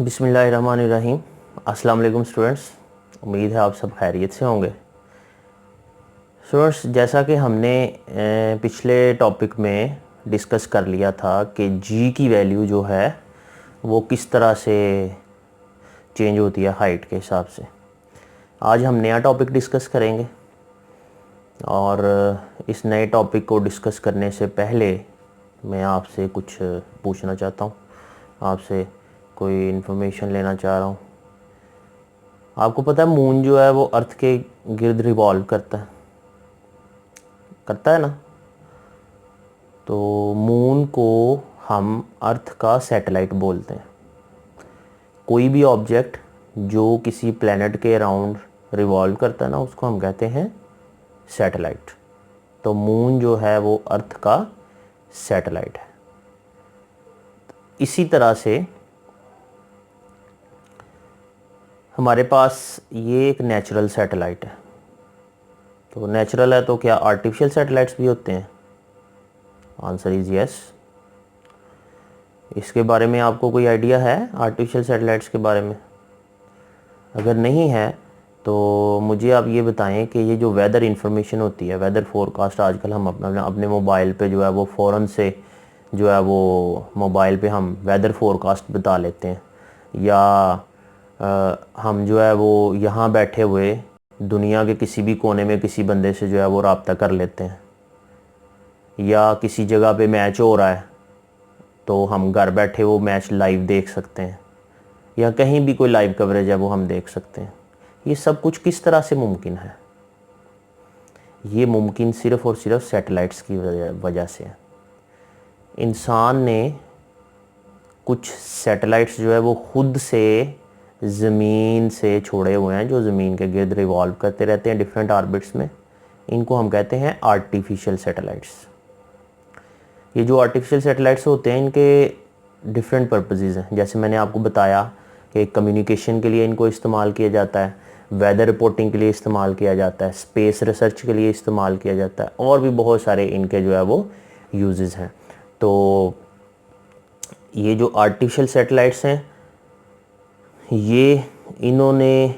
बिस्मिल्लाहिर्रहमानिर्रहीम। अस्सलाम वालेकुम स्टूडेंट्स, उम्मीद है आप सब खैरियत से होंगे। स्टूडेंट्स, जैसा कि हमने पिछले टॉपिक में डिस्कस कर लिया था कि जी की वैल्यू जो है वो किस तरह से चेंज होती है हाइट के हिसाब से। आज हम नया टॉपिक डिस्कस करेंगे और इस नए टॉपिक को डिस्कस करने से पहले मैं आपसे कुछ पूछना चाहता हूँ, आपसे कोई इन्फॉर्मेशन लेना चाह रहा हूँ। आपको पता है मून जो है वो अर्थ के गिर्द रिवॉल्व करता है ना। तो मून को हम अर्थ का सैटेलाइट बोलते हैं। कोई भी ऑब्जेक्ट जो किसी प्लेनेट के अराउंड रिवॉल्व करता है ना, उसको हम कहते हैं सैटेलाइट। तो मून जो है वो अर्थ का सैटेलाइट है। इसी तरह से हमारे पास ये एक नेचुरल सैटेलाइट है। तो नेचुरल है तो क्या आर्टिफिशियल सैटेलाइट्स भी होते हैं? Answer is yes. इसके बारे में आपको कोई आइडिया है आर्टिफिशियल सैटेलाइट्स के बारे में? अगर नहीं है तो मुझे आप ये बताएं कि ये जो वेदर इंफॉर्मेशन होती है, वेदर फोरकास्ट, आजकल हम अपने मोबाइल पे जो है वो फ़ौरन से जो है वो मोबाइल पे हम वेदर फोरकास्ट बता लेते हैं, या हम जो है वो यहाँ बैठे हुए दुनिया के किसी भी कोने में किसी बंदे से जो है वो रब्ता कर लेते हैं, या किसी जगह पे मैच हो रहा है तो हम घर बैठे वो मैच लाइव देख सकते हैं, या कहीं भी कोई लाइव कवरेज है वो हम देख सकते हैं। ये सब कुछ किस तरह से मुमकिन है? ये मुमकिन सिर्फ़ और सिर्फ सैटेलाइट्स की वजह से है। इंसान ने कुछ सैटेलाइट्स जो है वो खुद से ज़मीन से छोड़े हुए हैं, जो ज़मीन के गिर्द रिवॉल्व करते रहते हैं डिफरेंट ऑर्बिट्स में। इनको हम कहते हैं आर्टिफिशियल सैटेलाइट्स। ये जो आर्टिफिशियल सैटेलाइट्स होते हैं इनके डिफरेंट पर्पसेस हैं। जैसे मैंने आपको बताया कि कम्युनिकेशन के लिए इनको इस्तेमाल किया जाता है, वेदर रिपोर्टिंग के लिए इस्तेमाल किया जाता है, स्पेस रिसर्च के लिए इस्तेमाल किया जाता है, और भी बहुत सारे इनके जो है वो यूजेस हैं। तो ये जो आर्टिफिशियल सैटेलाइट्स हैं, ये इन्होंने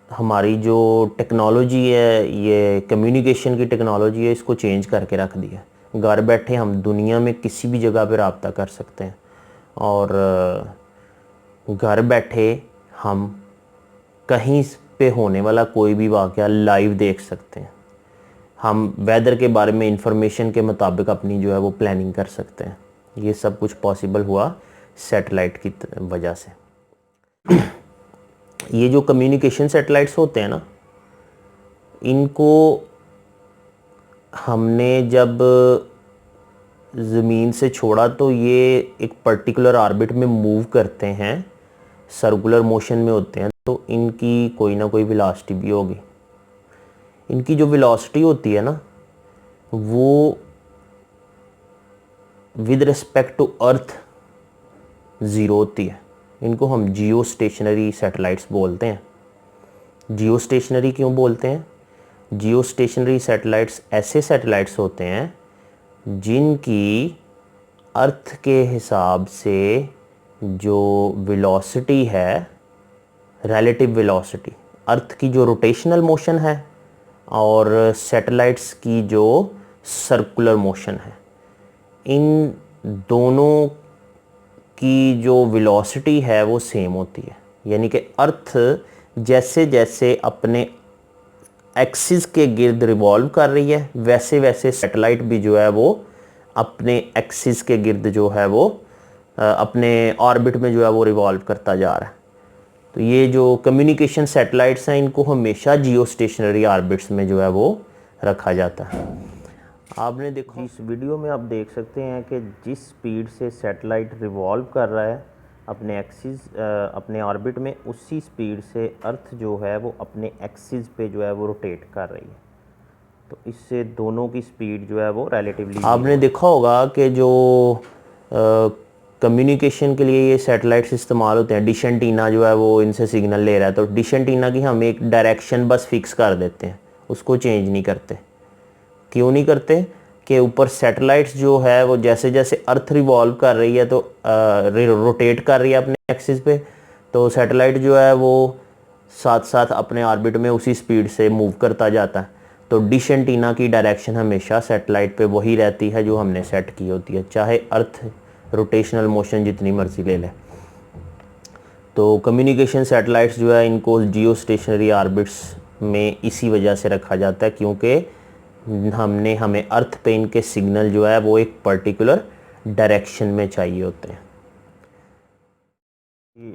हमारी जो टेक्नोलॉजी है, ये कम्युनिकेशन की टेक्नोलॉजी है, इसको चेंज करके रख दिया। घर बैठे हम दुनिया में किसी भी जगह पर रब्ता कर सकते हैं, और घर बैठे हम कहीं पे होने वाला कोई भी वाक़या लाइव देख सकते हैं। हम वेदर के बारे में इंफॉर्मेशन के मुताबिक अपनी जो है वो प्लानिंग कर सकते हैं। ये सब कुछ पॉसिबल हुआ सैटेलाइट की वजह से। ये जो कम्युनिकेशन सैटेलाइट्स होते हैं ना, इनको हमने जब ज़मीन से छोड़ा तो ये एक पर्टिकुलर ऑर्बिट में मूव करते हैं, सर्कुलर मोशन में होते हैं, तो इनकी कोई ना कोई वेलोसिटी भी होगी। इनकी जो वेलोसिटी होती है ना, वो with respect to earth zero होती है। इनको हम जियो स्टेशनरी सैटेलाइट्स बोलते हैं। जियो स्टेशनरी क्यों बोलते हैं? जियो स्टेशनरी सैटेलाइट्स ऐसे सैटेलाइट्स होते हैं जिनकी अर्थ के हिसाब से जो वेलोसिटी है, रिलेटिव वेलोसिटी, अर्थ की जो रोटेशनल मोशन है और सैटेलाइट्स की जो सर्कुलर मोशन है, इन दोनों की जो वेलोसिटी है वो सेम होती है। यानी कि अर्थ जैसे जैसे अपने एक्सिस के गिर्द रिवॉल्व कर रही है, वैसे वैसे सैटेलाइट भी जो है वो अपने एक्सिस के गिर्द जो है वो अपने ऑर्बिट में जो है वो रिवॉल्व करता जा रहा है। तो ये जो कम्युनिकेशन सैटेलाइट्स हैं, इनको हमेशा जियो स्टेशनरी ऑर्बिट्स में जो है वो रखा जाता है। आपने देखो इस वीडियो में आप देख सकते हैं कि जिस स्पीड से सैटेलाइट रिवॉल्व कर रहा है अपने एक्सिस, अपने ऑर्बिट में, उसी स्पीड से अर्थ जो है वो अपने एक्सिस पे जो है वो रोटेट कर रही है। तो इससे दोनों की स्पीड जो है वो रिलेटिवली, आपने देखा होगा कि जो कम्युनिकेशन के लिए ये सैटेलाइट्स इस्तेमाल होते हैं, डिश एंटीना जो है वो इनसे सिग्नल ले रहा है, तो डिश एंटीना की हम एक डायरेक्शन बस फिक्स कर देते हैं, उसको चेंज नहीं करते। क्यों नहीं करते? कि ऊपर सैटेलाइट्स जो है वो जैसे जैसे अर्थ रिवॉल्व कर रही है तो रोटेट कर रही है अपने एक्सिस पे, तो सैटेलाइट जो है वो साथ साथ अपने ऑर्बिट में उसी स्पीड से मूव करता जाता है। तो डिश एंटीना की डायरेक्शन हमेशा सैटेलाइट पे वही रहती है जो हमने सेट की होती है, चाहे अर्थ रोटेशनल मोशन जितनी मर्जी ले ले। तो कम्युनिकेशन सैटेलाइट्स जो है इनको जियो स्टेशनरी ऑर्बिट्स में इसी वजह से रखा जाता है क्योंकि हमें अर्थ पे इनके सिग्नल जो है वो एक पर्टिकुलर डायरेक्शन में चाहिए होते हैं।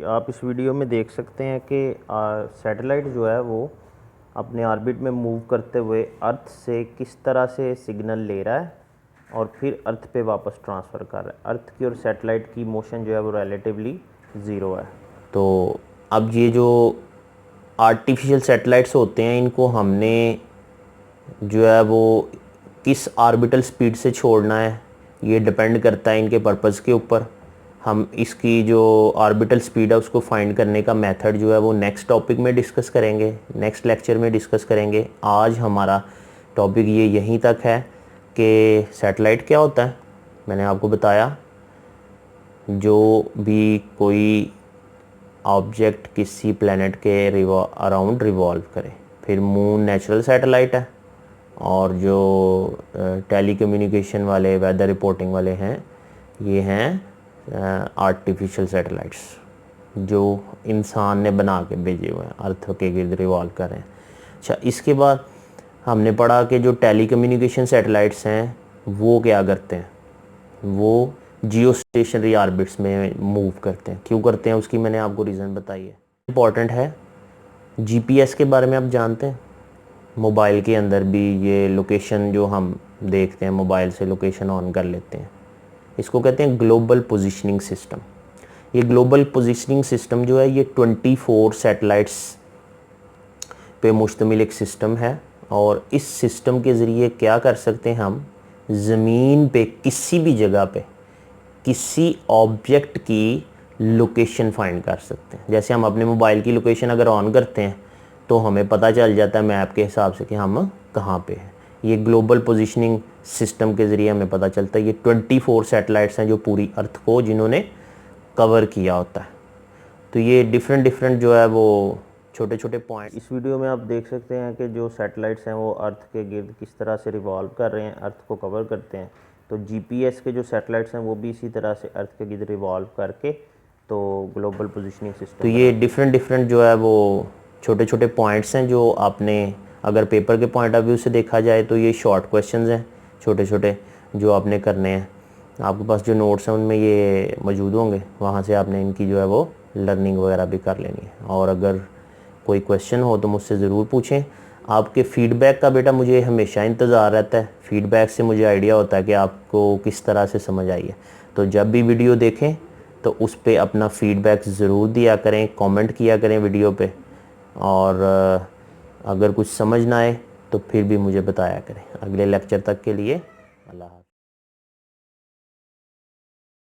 आप इस वीडियो में देख सकते हैं कि सैटेलाइट जो है वो अपने ऑर्बिट में मूव करते हुए अर्थ से किस तरह से सिग्नल ले रहा है और फिर अर्थ पे वापस ट्रांसफ़र कर रहा है। अर्थ की और सैटेलाइट की मोशन जो है वो रिलेटिवली ज़ीरो है। तो अब ये जो आर्टिफिशियल सैटेलाइट्स होते हैं इनको हमने जो है वो किस ऑर्बिटल स्पीड से छोड़ना है ये डिपेंड करता है इनके पर्पज़ के ऊपर। हम इसकी जो ऑर्बिटल स्पीड है उसको फाइंड करने का मेथड जो है वो नेक्स्ट टॉपिक में डिस्कस करेंगे, नेक्स्ट लेक्चर में डिस्कस करेंगे। आज हमारा टॉपिक ये यहीं तक है कि सैटेलाइट क्या होता है। मैंने आपको बताया जो भी कोई ऑब्जेक्ट किसी प्लेनेट के अराउंड रिवॉल्व करे। फिर मून नेचुरल सैटेलाइट है और जो टेलीकम्युनिकेशन वाले वेदर रिपोर्टिंग वाले हैं ये हैं आर्टिफिशियल सैटेलाइट्स जो इंसान ने बना के भेजे हुए हैं, अर्थ के गिर्द रिवॉल्व कर रहे हैं। अच्छा, इसके बाद हमने पढ़ा कि जो टेलीकम्युनिकेशन सैटेलाइट्स हैं वो क्या करते हैं, वो जियो स्टेशनरी ऑर्बिट्स में मूव करते हैं। क्यों करते हैं उसकी मैंने आपको रीज़न बताई है। इम्पॉर्टेंट है। जीपीएस के बारे में आप जानते हैं, मोबाइल के अंदर भी ये लोकेशन जो हम देखते हैं मोबाइल से लोकेशन ऑन कर लेते हैं, इसको कहते हैं ग्लोबल पोजीशनिंग सिस्टम। ये ग्लोबल पोजीशनिंग सिस्टम जो है ये 24 सैटेलाइट्स पे मुश्तमिल एक सिस्टम है और इस सिस्टम के ज़रिए क्या कर सकते हैं, हम ज़मीन पे किसी भी जगह पे किसी ऑब्जेक्ट की लोकेशन फाइंड कर सकते हैं। जैसे हम अपने मोबाइल की लोकेशन अगर ऑन करते हैं तो हमें पता चल जाता है मैप के हिसाब से कि हम कहाँ पे हैं। ये ग्लोबल पोजीशनिंग सिस्टम के ज़रिए हमें पता चलता है। ये 24 सैटेलाइट्स हैं जो पूरी अर्थ को जिन्होंने कवर किया होता है। तो ये डिफरेंट जो है वो छोटे छोटे पॉइंट इस वीडियो में आप देख सकते हैं कि जो सैटेलाइट्स हैं वो अर्थ के गिर्द किस तरह से रिवॉल्व कर रहे हैं, अर्थ को कवर करते हैं। तो जीपीएस के जो सैटेलाइट्स हैं वो भी इसी तरह से अर्थ के गिर्द रिवॉल्व करके तो ग्लोबल पोजीशनिंग सिस्टम। तो ये डिफरेंट जो है वो छोटे छोटे पॉइंट्स हैं जो आपने अगर पेपर के पॉइंट ऑफ व्यू से देखा जाए तो ये शॉर्ट क्वेश्चंस हैं छोटे छोटे जो आपने करने हैं। आपके पास जो नोट्स हैं उनमें ये मौजूद होंगे, वहाँ से आपने इनकी जो है वो लर्निंग वगैरह भी कर लेनी है। और अगर कोई क्वेश्चन हो तो मुझसे ज़रूर पूछें। आपके फ़ीडबैक का बेटा मुझे हमेशा इंतज़ार रहता है। फ़ीडबैक से मुझे आइडिया होता है कि आपको किस तरह से समझ आई है। तो जब भी वीडियो देखें तो उस पर अपना फ़ीडबैक ज़रूर दिया करें, कमेंट किया करें वीडियो पे। और अगर कुछ समझ ना आए तो फिर भी मुझे बताया करें। अगले लेक्चर तक के लिए अल्लाह हाफ़िज़।